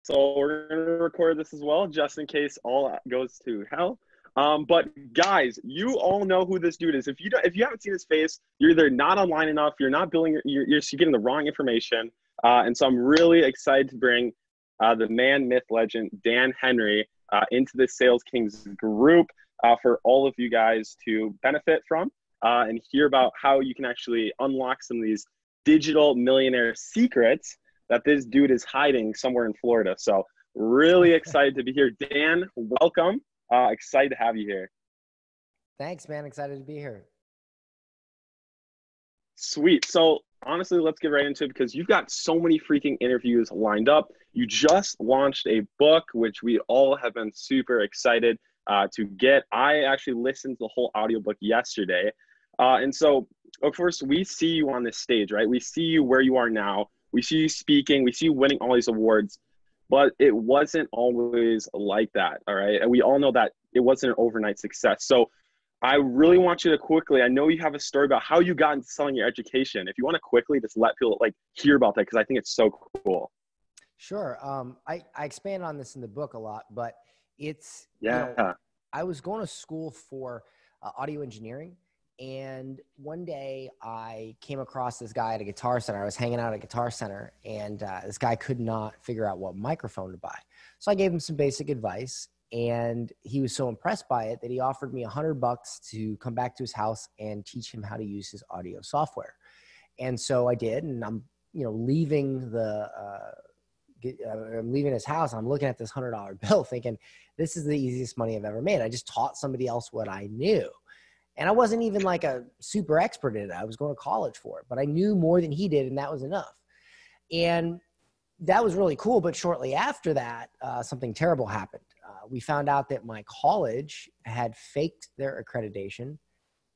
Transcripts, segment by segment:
So we're going to record this as well, just in case all goes to hell. But guys, you all know who this dude is. If you haven't seen his face, you're either not online enough, you're not building, you're getting the wrong information. And so I'm really excited to bring the man, myth, legend, Dan Henry into the Sales Kings group for all of you guys to benefit from and hear about how you can actually unlock some of these digital millionaire secrets that this dude is hiding somewhere in Florida. So really excited to be here. Dan, welcome. Excited to have you here. Thanks, man. Excited to be here. Sweet. So honestly, let's get right into it because you've got so many freaking interviews lined up. You just launched a book, which we all have been super excited to get. I actually listened to the whole audiobook yesterday. And so, of course, we see you on this stage, right? We see you where you are now. We see you speaking. We see you winning all these awards. But it wasn't always like that, all right? And we all know that it wasn't an overnight success. So I really want you to quickly, I know you have a story about how you got into selling your education. If you want to quickly just let people hear about that, because I think it's so cool. Sure. I expand on this in the book a lot, but it's, I was going to school for audio engineering. And one day I came across this guy at a Guitar Center. I was hanging out at a Guitar Center, and this guy could not figure out what microphone to buy. So I gave him some basic advice, and he was so impressed by it that he offered me $100 to come back to his house and teach him how to use his audio software. And so I did, and I'm, leaving I'm leaving his house. I'm looking at this $100 bill thinking, this is the easiest money I've ever made. I just taught somebody else what I knew. And I wasn't even like a super expert in it. I was going to college for it, but I knew more than he did, and that was enough. And that was really cool. But shortly after that, something terrible happened. We found out that my college had faked their accreditation,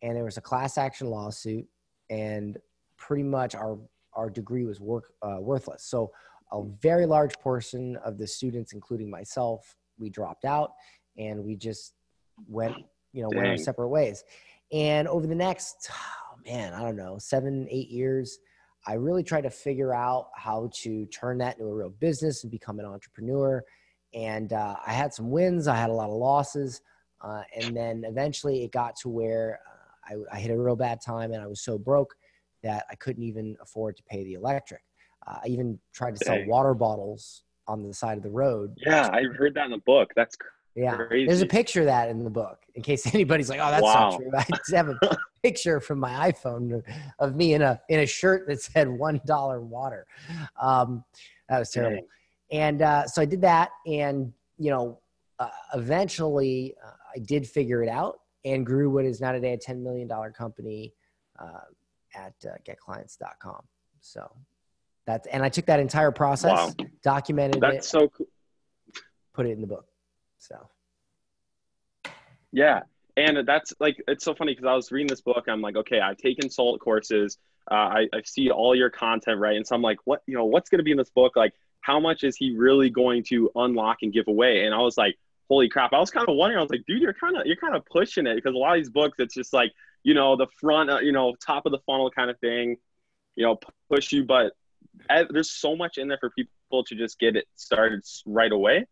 and there was a class action lawsuit, and pretty much our degree was worthless. So a very large portion of the students, including myself, we dropped out, and we just went our separate ways. And over the next, 7, 8 years, I really tried to figure out how to turn that into a real business and become an entrepreneur. And I had some wins. I had a lot of losses. And then eventually it got to where I hit a real bad time, and I was so broke that I couldn't even afford to pay the electric. I even tried to sell water bottles on the side of the road. Yeah, I heard that in the book. That's crazy. Yeah, there's a picture of that in the book in case anybody's like, oh, that's not true. I just have a picture from my iPhone of me in a shirt that said $1 water. That was terrible. And so I did that, and eventually I did figure it out and grew what is now today a $10 million company at getclients.com. So and I took that entire process, documented it. That's so cool. Put it in the book. So, yeah. And that's it's so funny because I was reading this book. I'm like, okay, I've taken SALT courses. I see all your content, right? And so I'm like, what's going to be in this book? Like, how much is he really going to unlock and give away? And I was like, holy crap. I was kind of wondering, I was like, dude, you're kind of pushing it, because a lot of these books, it's just like, the front, top of the funnel kind of thing, push you. But there's so much in there for people to just get it started right away.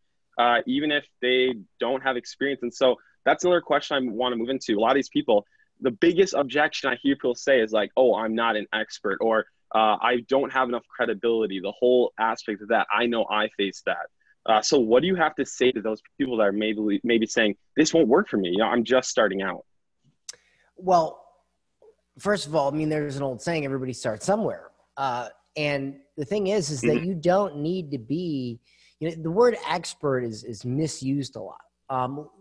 Even if they don't have experience. And so that's another question I want to move into. A lot of these people, the biggest objection I hear people say is like, oh, I'm not an expert, or I don't have enough credibility. The whole aspect of that, I know I face that. So what do you have to say to those people that are maybe saying, this won't work for me? I'm just starting out. Well, first of all, there's an old saying, everybody starts somewhere. And the thing is that you don't need to be, the word expert is misused a lot.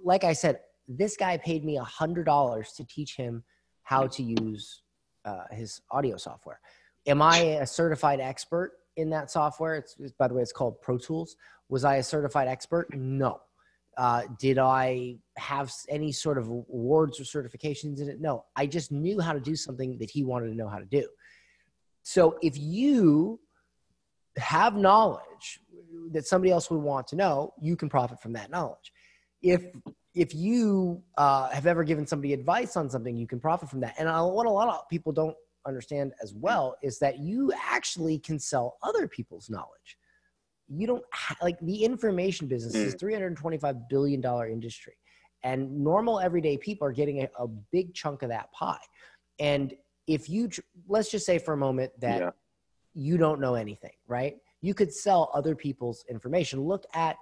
Like I said, this guy paid me $100 to teach him how to use his audio software. Am I a certified expert in that software? By the way, it's called Pro Tools. Was I a certified expert? No. Did I have any sort of awards or certifications in it? No. I just knew how to do something that he wanted to know how to do. So if you have knowledge that somebody else would want to know, you can profit from that knowledge. If you have ever given somebody advice on something, you can profit from that. And what a lot of people don't understand as well is that you actually can sell other people's knowledge. you don't like the information business is Mm. $325 billion industry, and normal everyday people are getting a big chunk of that pie. And if you, let's just say for a moment that Yeah. you don't know anything, right? You could sell other people's information. Look at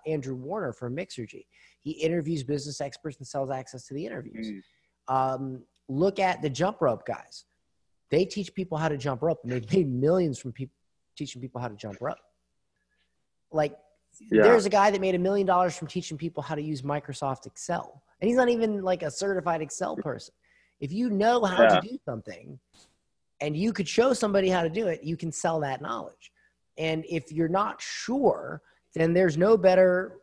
Andrew Warner from Mixergy. He interviews business experts and sells access to the interviews. Look at the jump rope guys. They teach people how to jump rope, and they've made millions from teaching people how to jump rope. Like, Yeah. there's a guy that made $1 million from teaching people how to use Microsoft Excel, and he's not even like a certified Excel person. If you know how to do something and you could show somebody how to do it, you can sell that knowledge. And if you're not sure, then there's no better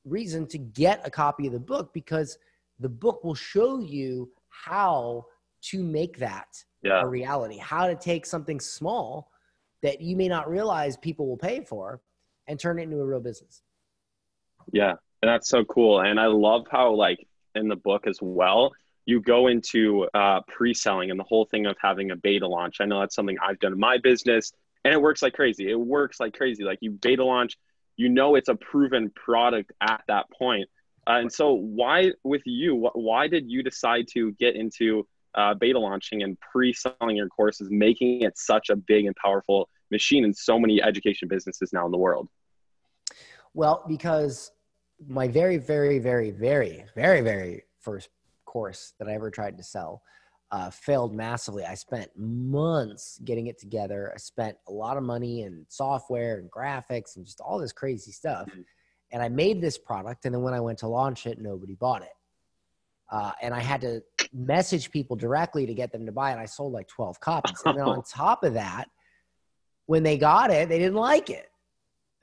reason to get a copy of the book, because the book will show you how to make that a reality, how to take something small that you may not realize people will pay for and turn it into a real business. Yeah. And that's so cool. And I love how, like, in the book as well, you go into pre-selling and the whole thing of having a beta launch. I know that's something I've done in my business, and it works like crazy. It works like crazy. Like, you beta launch, you know, it's a proven product at that point. And so why with you, why did you decide to get into beta launching and pre-selling your courses, making it such a big and powerful machine in so many education businesses now in the world? Well, because my very, very, very, very, very, very first course that I ever tried to sell failed massively. I spent months getting it together. I spent a lot of money in software and graphics and just all this crazy stuff. And I made this product, and then when I went to launch it, nobody bought it. And I had to message people directly to get them to buy it. I sold like 12 copies. And then on top of that, when they got it, they didn't like it.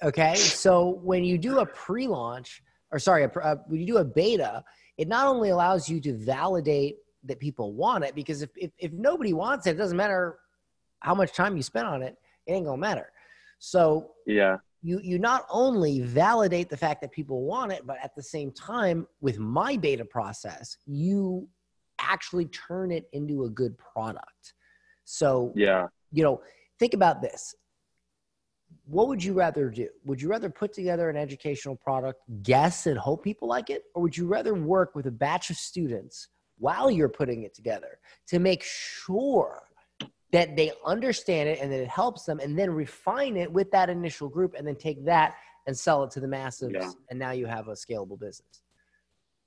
Okay. So when you do a pre-launch, or sorry, when you do a beta, it not only allows you to validate that people want it, because if nobody wants it, it doesn't matter how much time you spend on it, it ain't gonna matter. So yeah, you not only validate the fact that people want it, but at the same time, with my beta process, you actually turn it into a good product. So, you know, think about this. What would you rather do? Would you rather put together an educational product, guess and hope people like it? Or would you rather work with a batch of students while you're putting it together to make sure that they understand it and that it helps them, and then refine it with that initial group, and then take that and sell it to the masses? And now you have a scalable business.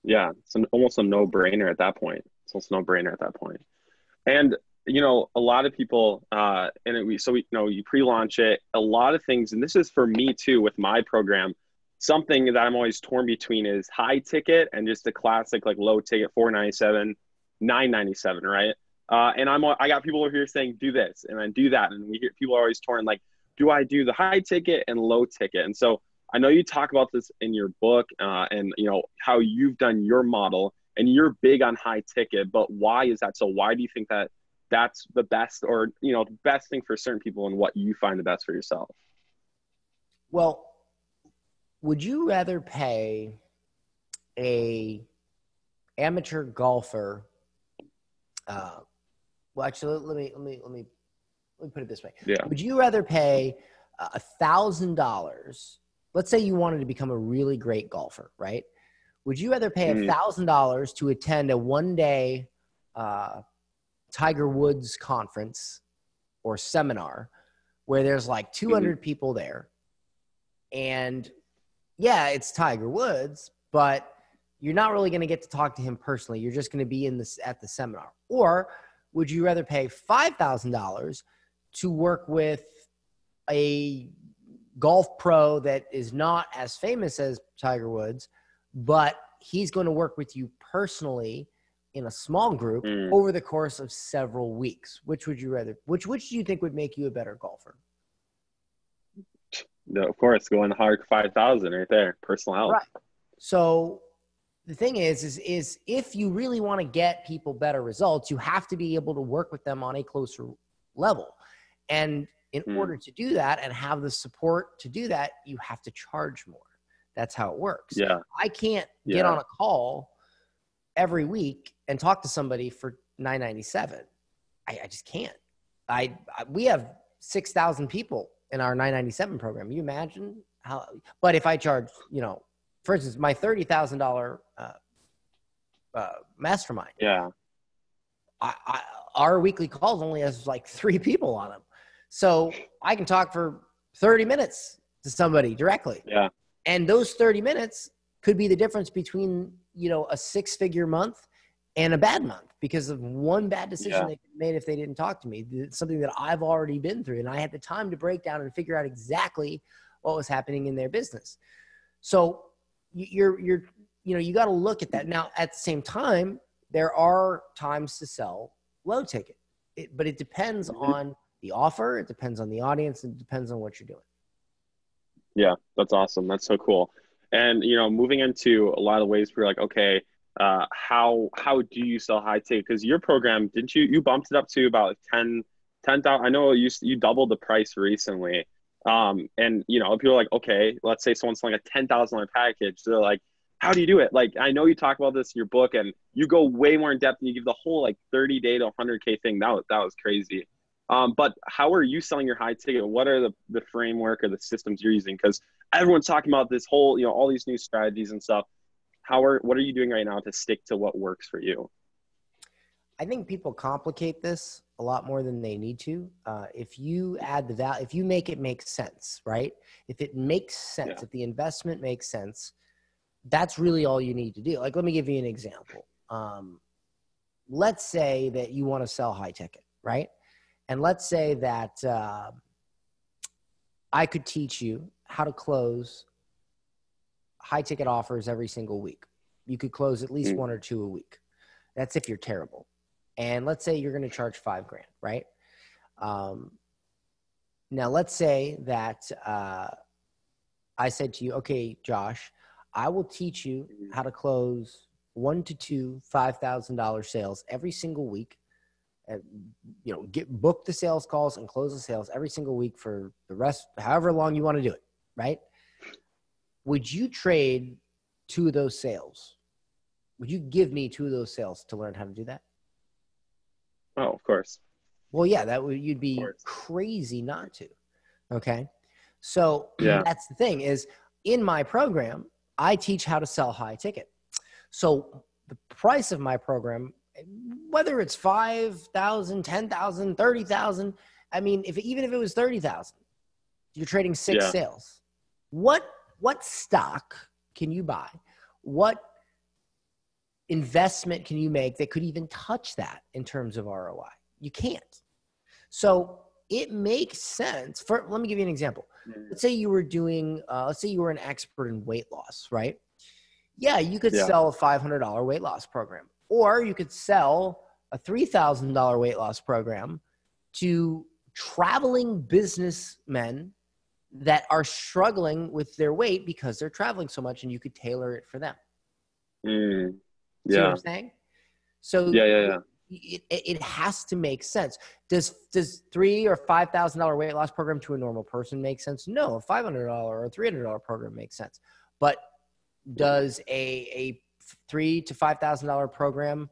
Yeah. It's almost a no-brainer at that point. It's almost a no-brainer at that point. And, you know, a lot of people, you pre-launch it, a lot of things, and this is for me too, with my program, something that I'm always torn between is high ticket and just the classic, like, low ticket, $497, $997, right? And I got people over here saying, do this and then do that. And we hear people are always torn, like, do I do the high ticket and low ticket? And so I know you talk about this in your book, and, you know, how you've done your model, and you're big on high ticket, but why is that? So why do you think that that's the best, or, you know, the best thing for certain people, and what you find the best for yourself? Well, would you rather pay a amateur golfer? Well, actually, let me put it this way. Yeah. Would you rather pay $1,000? Let's say you wanted to become a really great golfer, right? Would you rather pay $1,000 to attend a one-day Tiger Woods conference or seminar where there's like 200 people there, and yeah, it's Tiger Woods, but you're not really going to get to talk to him personally. You're just going to be at the seminar? Or would you rather pay $5,000 to work with a golf pro that is not as famous as Tiger Woods, but he's going to work with you personally in a small group over the course of several weeks? Which would you rather, which do you think would make you a better golfer? No, of course, going hard 5,000 right there, personal help. Right. So the thing is if you really want to get people better results, you have to be able to work with them on a closer level. And in order to do that and have the support to do that, you have to charge more. That's how it works. Yeah. I can't get on a call every week and talk to somebody for $997. I just can't. We have 6,000 people in our $997 program. You imagine But if I charge, for instance, my $30,000 mastermind, Yeah. our weekly calls only has like 3 people on them. So I can talk for 30 minutes to somebody directly. Yeah. And those 30 minutes could be the difference between, a 6-figure month and a bad month because of one bad decision they made if they didn't talk to me. It's something that I've already been through, and I had the time to break down and figure out exactly what was happening in their business. So you got to look at that. Now, at the same time, there are times to sell low ticket, but it depends on the offer. It depends on the audience. And it depends on what you're doing. Yeah, that's awesome. That's so cool. And, moving into a lot of the ways where you're like, okay, how do you sell high ticket? Because your program, didn't you bumped it up to about 10,000? I know you doubled the price recently. And, people are like, okay, let's say someone's selling a $10,000 package. They're like, how do you do it? Like, I know you talk about this in your book and you go way more in depth and you give the whole 30-day to 100K thing. That was crazy. But how are you selling your high ticket? What are the framework or the systems you're using? Because everyone's talking about this whole, all these new strategies and stuff. What are you doing right now to stick to what works for you? I think people complicate this a lot more than they need to. If you add the value, if you make it make sense, right? If it makes sense, if the investment makes sense, that's really all you need to do. Like, let me give you an example. Let's say that you want to sell high ticket, right? And let's say that I could teach you how to close high ticket offers every single week. You could close at least 1 or 2 a week. That's if you're terrible. And let's say you're going to charge $5,000, right? Now let's say that I said to you, okay, Josh, I will teach you how to close 1 to 2 $5,000 sales every single week. Book the sales calls and close the sales every single week for the rest, however long you want to do it, right? Would you trade 2 of those sales? Would you give me 2 of those sales to learn how to do that? Oh, of course. Well, yeah, you'd be crazy not to. Okay. So that's the thing is, in my program, I teach how to sell high ticket. So the price of my program, whether it's 5,000, 10,000, 30,000, I mean, even if it was 30,000, you're trading 6 sales. What stock can you buy? What investment can you make that could even touch that in terms of ROI? You can't. So it makes sense. Let me give you an example. Let's say you were an expert in weight loss, right? Yeah, you could sell a $500 weight loss program, or you could sell a $3,000 weight loss program to traveling businessmen that are struggling with their weight because they're traveling so much, and you could tailor it for them. See what I'm saying? So it has to make sense. Does $3,000 or $5,000 weight loss program to a normal person make sense? No, a $500 or a $300 program makes sense. But does a $3,000 to $5,000 program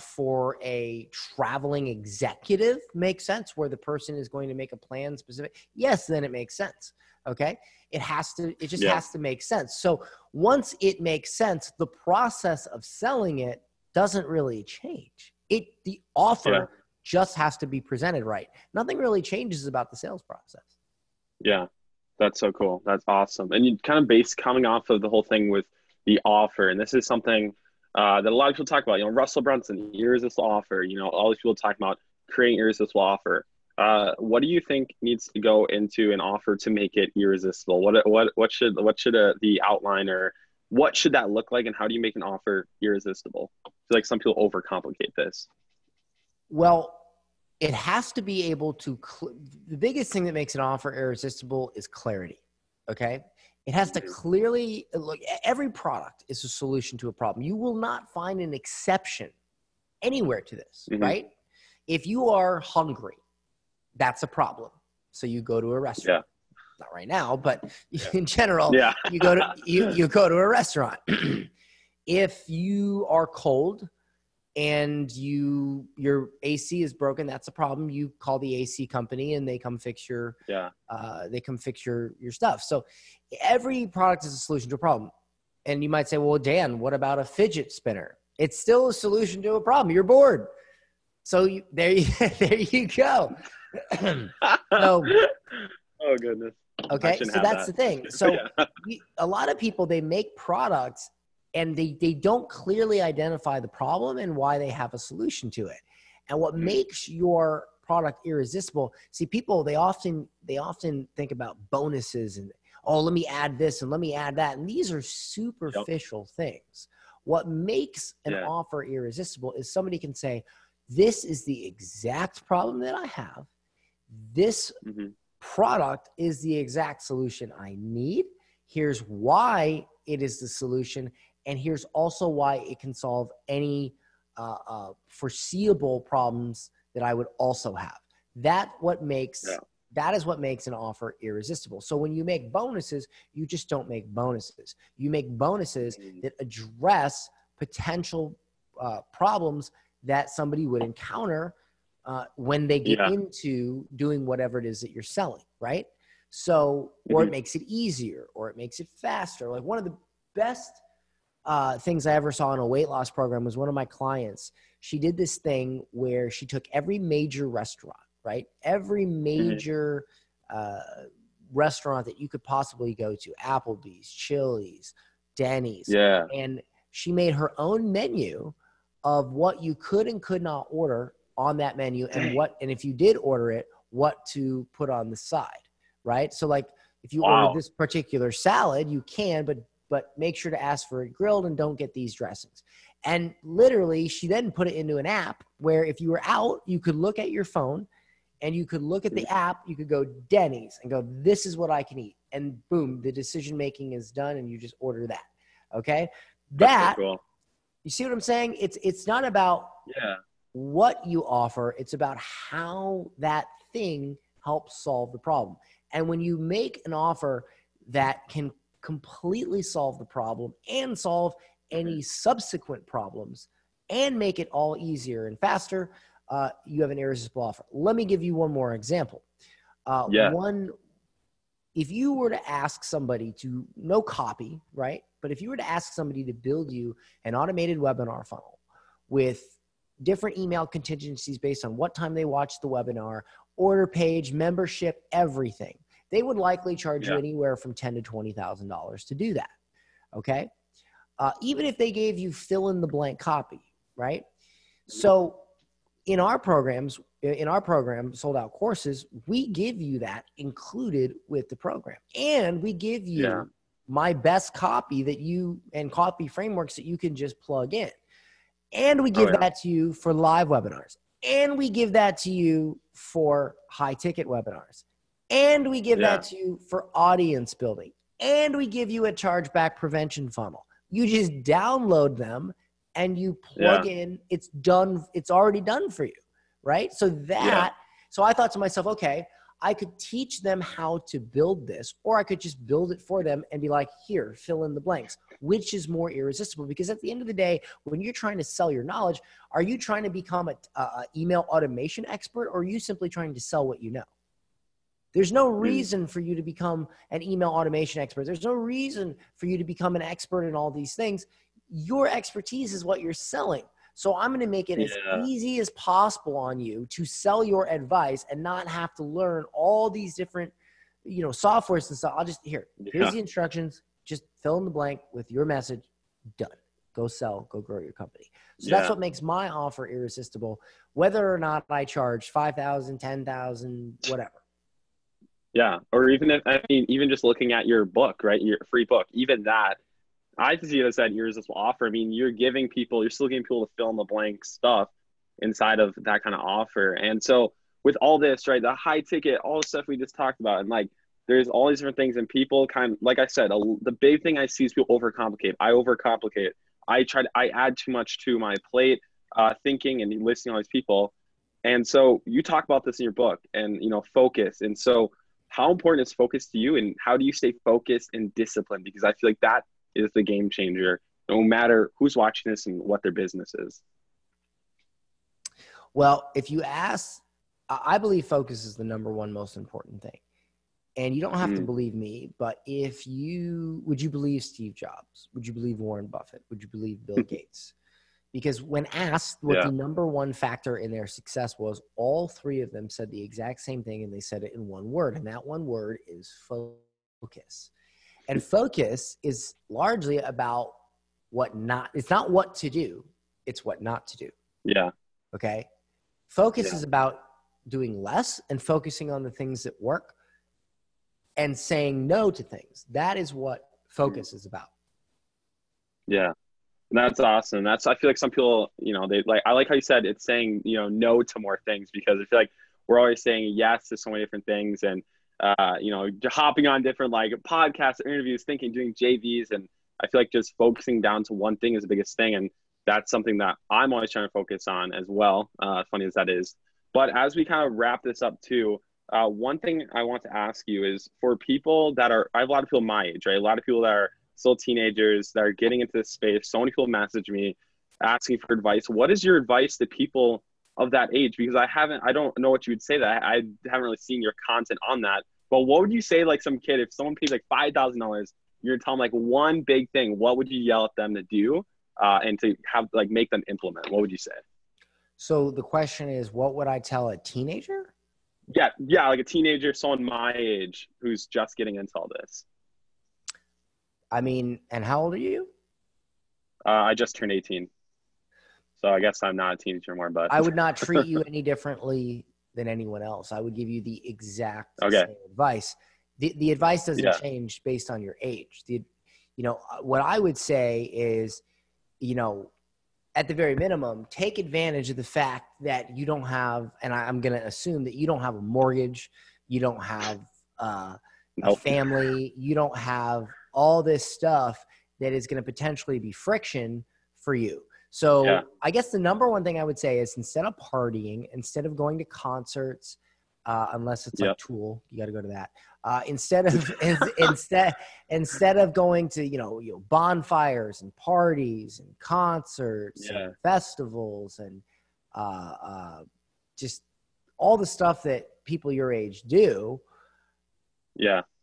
for a traveling executive make sense, where the person is going to make a plan specific? Yes, then it makes sense. Okay. It just has to make sense. So once it makes sense, the process of selling it doesn't really change. The offer just has to be presented right. Nothing really changes about the sales process. Yeah. That's so cool. That's awesome. And you kind of coming off of the whole thing with the offer. And this is something that a lot of people talk about, Russell Brunson, irresistible offer, all these people talk about creating irresistible offer. What do you think needs to go into an offer to make it irresistible? What should the outline, or what should that look like? And how do you make an offer irresistible? I feel like some people overcomplicate this. Well, it has to be able to, the biggest thing that makes an offer irresistible is clarity. Okay. It has to clearly look, every product is a solution to a problem. You will not find an exception anywhere to this, right? If you are hungry, that's a problem. So you go to a restaurant. Not right now, but in general, you go to a restaurant. If you are cold and your AC is broken, that's a problem. You call the AC company and they come fix your your stuff. So every product is a solution to a problem. And you might say, well, Dan, what about a fidget spinner? It's still a solution to a problem. You're bored. So there you go. So, oh goodness. Okay, so that's the thing. So a lot of people, they make products and they don't clearly identify the problem and why they have a solution to it. And what makes your product irresistible, see, people, they often think about bonuses and, oh, let me add this and let me add that. And these are superficial things. What makes an offer irresistible is somebody can say, this is the exact problem that I have. This product is the exact solution I need. Here's why it is the solution. And here's also why it can solve any foreseeable problems that I would also have. That is what makes an offer irresistible. So when you make bonuses, you just don't make bonuses. You make bonuses that address potential problems that somebody would encounter when they get into doing whatever it is that you're selling, right? So, or it makes it easier, or it makes it faster. Like one of the best things I ever saw in a weight loss program was one of my clients. She did this thing where she took every major restaurant, right? Every major restaurant that you could possibly go to, Applebee's, Chili's, Denny's. And she made her own menu of what you could and could not order on that menu, and if you did order it, what to put on the side, right? So like if you order this particular salad, you can, but make sure to ask for it grilled and don't get these dressings. And literally she then put it into an app where if you were out, you could look at your phone and you could look at the app, you could go Denny's and go, this is what I can eat. And boom, the decision-making is done and you just order that. Okay. That's so cool. You see what I'm saying? It's not about what you offer. It's about how that thing helps solve the problem. And when you make an offer that can completely solve the problem and solve any subsequent problems and make it all easier and faster, you have an irresistible offer. Let me give you one more example. If you were to ask somebody to, no copy, right? But if you were to ask somebody to build you an automated webinar funnel with different email contingencies based on what time they watched the webinar, order page, membership, everything, they would likely charge you anywhere from $10,000 to $20,000 to do that. Okay. Even if they gave you fill in the blank copy, right? So in our program, Sold Out Courses, we give you that included with the program. And we give you my best copy and copy frameworks that you can just plug in. And we give that to you for live webinars. And we give that to you for high ticket webinars. And we give that to you for audience building. And we give you a chargeback prevention funnel. You just download them and you plug in, it's done. It's already done for you. Right. So so I thought to myself, okay, I could teach them how to build this, or I could just build it for them and be like, here, fill in the blanks, which is more irresistible. Because at the end of the day, when you're trying to sell your knowledge, are you trying to become a email automation expert, or are you simply trying to sell what you know? There's no reason for you to become an email automation expert. There's no reason for you to become an expert in all these things. Your expertise is what you're selling. So I'm going to make it as easy as possible on you to sell your advice and not have to learn all these different, softwares and stuff. I'll just, here's the instructions. Just fill in the blank with your message. Done. Go sell, go grow your company. So that's what makes my offer irresistible, whether or not I charge $5,000, $10,000, whatever. Yeah. Or even just looking at your book, right? Your free book, even that, I see it as that irresistible offer. I mean, you're still giving people to fill in the blank stuff inside of that kind of offer. And so with all this, right, the high ticket, all the stuff we just talked about, and like, there's all these different things, and people like I said, the big thing I see is people overcomplicate. I overcomplicate. I add too much to my plate, thinking and listening to all these people. And so you talk about this in your book and, focus. And so how important is focus to you, and how do you stay focused and disciplined? Because I feel like that is the game changer, no matter who's watching this and what their business is. Well, if you ask, I believe focus is the number one most important thing. And you don't have to believe me, but would you believe Steve Jobs? Would you believe Warren Buffett? Would you believe Bill Gates? Because when asked what the number one factor in their success was, all three of them said the exact same thing, and they said it in one word. And that one word is focus. And focus is largely about it's not what to do, it's what not to do. Yeah. Okay. Focus is about doing less and focusing on the things that work and saying no to things. That is what focus is about. Yeah. That's awesome. I feel like some people, I like how you said it's saying, no to more things, because I feel like we're always saying yes to so many different things, and, hopping on different like podcasts, interviews, doing JVs. And I feel like just focusing down to one thing is the biggest thing. And that's something that I'm always trying to focus on as well. Funny as that is. But as we kind of wrap this up too, one thing I want to ask you is, for people I have a lot of people my age, right? A lot of people that are still teenagers that are getting into this space. So many people message me asking for advice. What is your advice to people of that age? Because I don't know what you would say that. I haven't really seen your content on that. But what would you say, like some kid, if someone pays like $5,000, you're gonna tell them like one big thing, what would you yell at them to do and to have like make them implement? What would you say? So the question is, what would I tell a teenager? Yeah, like a teenager, someone my age who's just getting into all this. I mean, and how old are you? I just turned 18. So I guess I'm not a teenager anymore, but I would not treat you any differently than anyone else. I would give you the exact same advice. The advice doesn't change based on your age. What I would say is, at the very minimum, take advantage of the fact that you don't have, and I'm going to assume that you don't have a mortgage, you don't have a family, you don't have all this stuff that is going to potentially be friction for you. So I guess the number one thing I would say is, instead of partying, instead of going to concerts, unless it's like Tool, you got to go to that. Instead of going to bonfires and parties and concerts and festivals and just all the stuff that people your age do,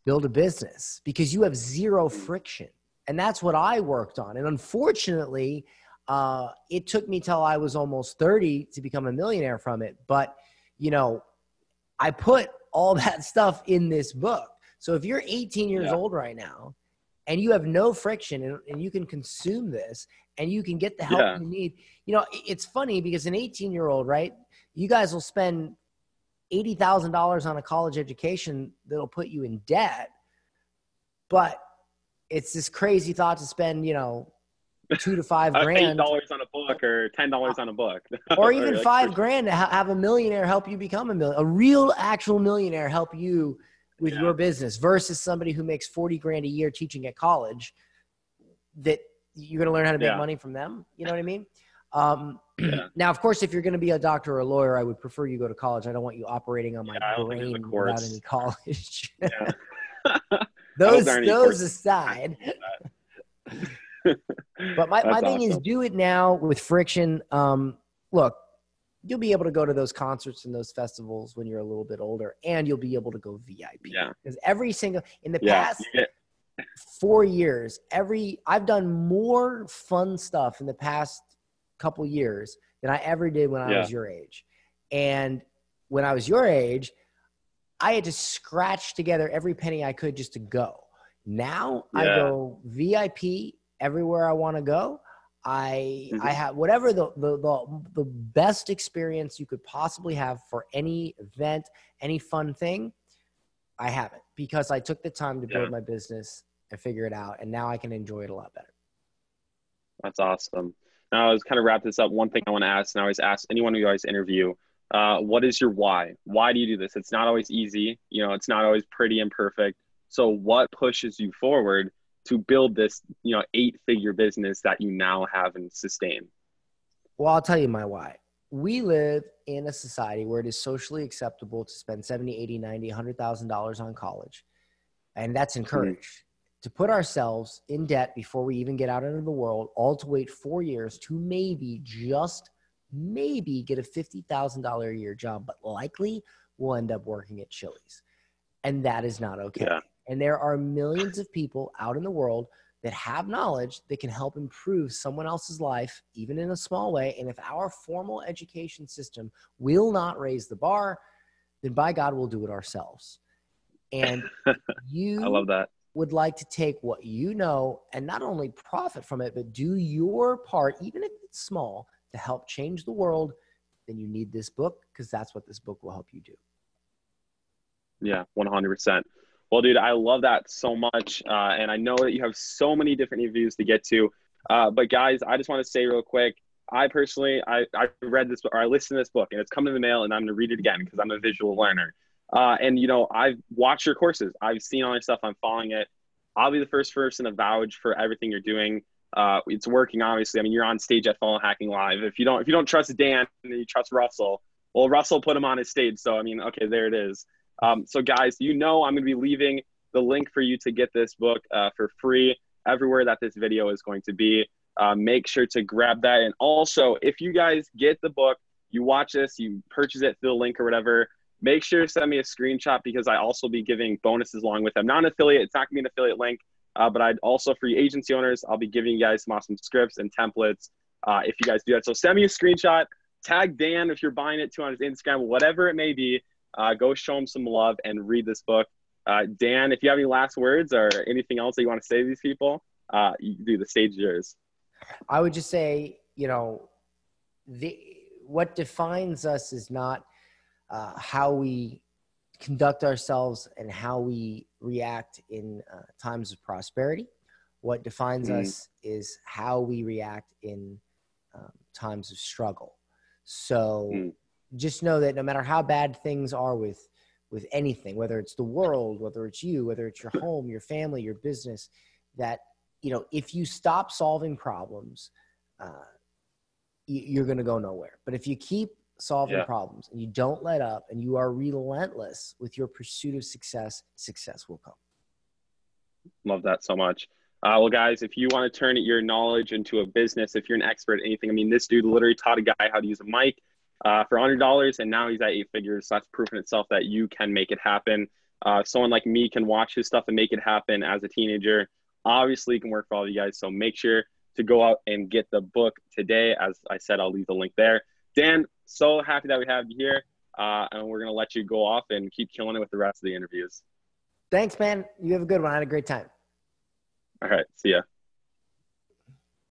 build a business, because you have zero friction. And that's what I worked on. And unfortunately, it took me till I was almost 30 to become a millionaire from it. But I put all that stuff in this book. So if you're 18 years old right now and you have no friction and you can consume this and you can get the help you need, it's funny because an 18-year-old, right? You guys will spend $80,000 on a college education that'll put you in debt, but it's this crazy thought to spend, $2 to $5 grand, $8 on a book or $10 on a book, or even $5 to have a millionaire help you become a real actual millionaire help you with your business, versus somebody who makes 40 grand a year teaching at college that you're going to learn how to make money from them. You know what I mean? Now, of course, if you're going to be a doctor or a lawyer, I would prefer you go to college. I don't want you operating on my brain without any college. Those aside. But my thing is, do it now with friction. Look, you'll be able to go to those concerts and those festivals when you're a little bit older, and you'll be able to go VIP. Because in the past 4 years, I've done more fun stuff in the past couple years than I ever did when I was your age. And when I was your age, I had to scratch together every penny I could just to go. Now I go VIP everywhere I want to go. I have whatever the best experience you could possibly have for any event, any fun thing. I have it because I took the time to build my business and figure it out. And now I can enjoy it a lot better. That's awesome. Now, let's kind of wrap this up. One thing I want to ask, and I always ask anyone who always interview, what is your why? Why do you do this? It's not always easy. It's not always pretty and perfect. So what pushes you forward to build this, 8-figure business that you now have and sustain? Well, I'll tell you my why. We live in a society where it is socially acceptable to spend $70, $80, $90, $100,000 on college. And that's encouraged. To put ourselves in debt before we even get out into the world, all to wait 4 years to maybe just maybe get a $50,000 a year job, but likely will end up working at Chili's. And that is not okay. Yeah. And there are millions of people out in the world that have knowledge that can help improve someone else's life, even in a small way. And if our formal education system will not raise the bar, then by God, we'll do it ourselves. And I you love that. would like to take what you know and not only profit from it, but do your part, even if it's small, to help change the world, then you need this book, because that's what this book will help you do. Yeah, 100%. Well, dude, I love that so much. And I know that you have so many different interviews to get to. But guys, I just want to say real quick, I personally, I read this, or I listened to this book, and it's come in the mail, and I'm going to read it again because I'm a visual learner. And, you know, I've watched your courses. I've seen all your stuff. I'm following it. I'll be the first person to vouch for everything you're doing. It's working, obviously. I mean, you're on stage at Funnel Hacking Live. If you don't trust Dan and you trust Russell, well, Russell put him on his stage. So, I mean, okay, there it is. So guys, you know, I'm going to be leaving the link for you to get this book for free everywhere that this video is going to be. Make sure to grab that. And also, if you guys get the book, you watch this, you purchase it through the link or whatever, make sure to send me a screenshot, because I also be giving bonuses along with them. Not an affiliate. It's not going to be an affiliate link, but I'd also, for you agency owners, I'll be giving you guys some awesome scripts and templates if you guys do that. So send me a screenshot, tag Dan if you're buying it too on his Instagram, whatever it may be. Go show him some love and read this book. Dan, if you have any last words or anything else that you want to say to these people, you do. The stage is yours. I would just say, you know, what defines us is not how we conduct ourselves and how we react in times of prosperity. What defines us is how we react in times of struggle. So just know that no matter how bad things are with anything, whether it's the world, whether it's you, whether it's your home, your family, your business, that, you know, if you stop solving problems, you're going to go nowhere. But if you keep solving problems and you don't let up and you are relentless with your pursuit of success, success will come. Love that so much. Well, guys, if you want to turn your knowledge into a business, if you're an expert at anything, I mean, this dude literally taught a guy how to use a mic for $100, and now he's at 8 figures. So that's proof in itself that you can make it happen. Someone like me can watch his stuff and make it happen as a teenager. Obviously, it can work for all of you guys. So make sure to go out and get the book today. As I said, I'll leave the link there. Dan, so happy that we have you here. And we're going to let you go off and keep killing it with the rest of the interviews. Thanks, man. You have a good one. I had a great time. All right. See ya.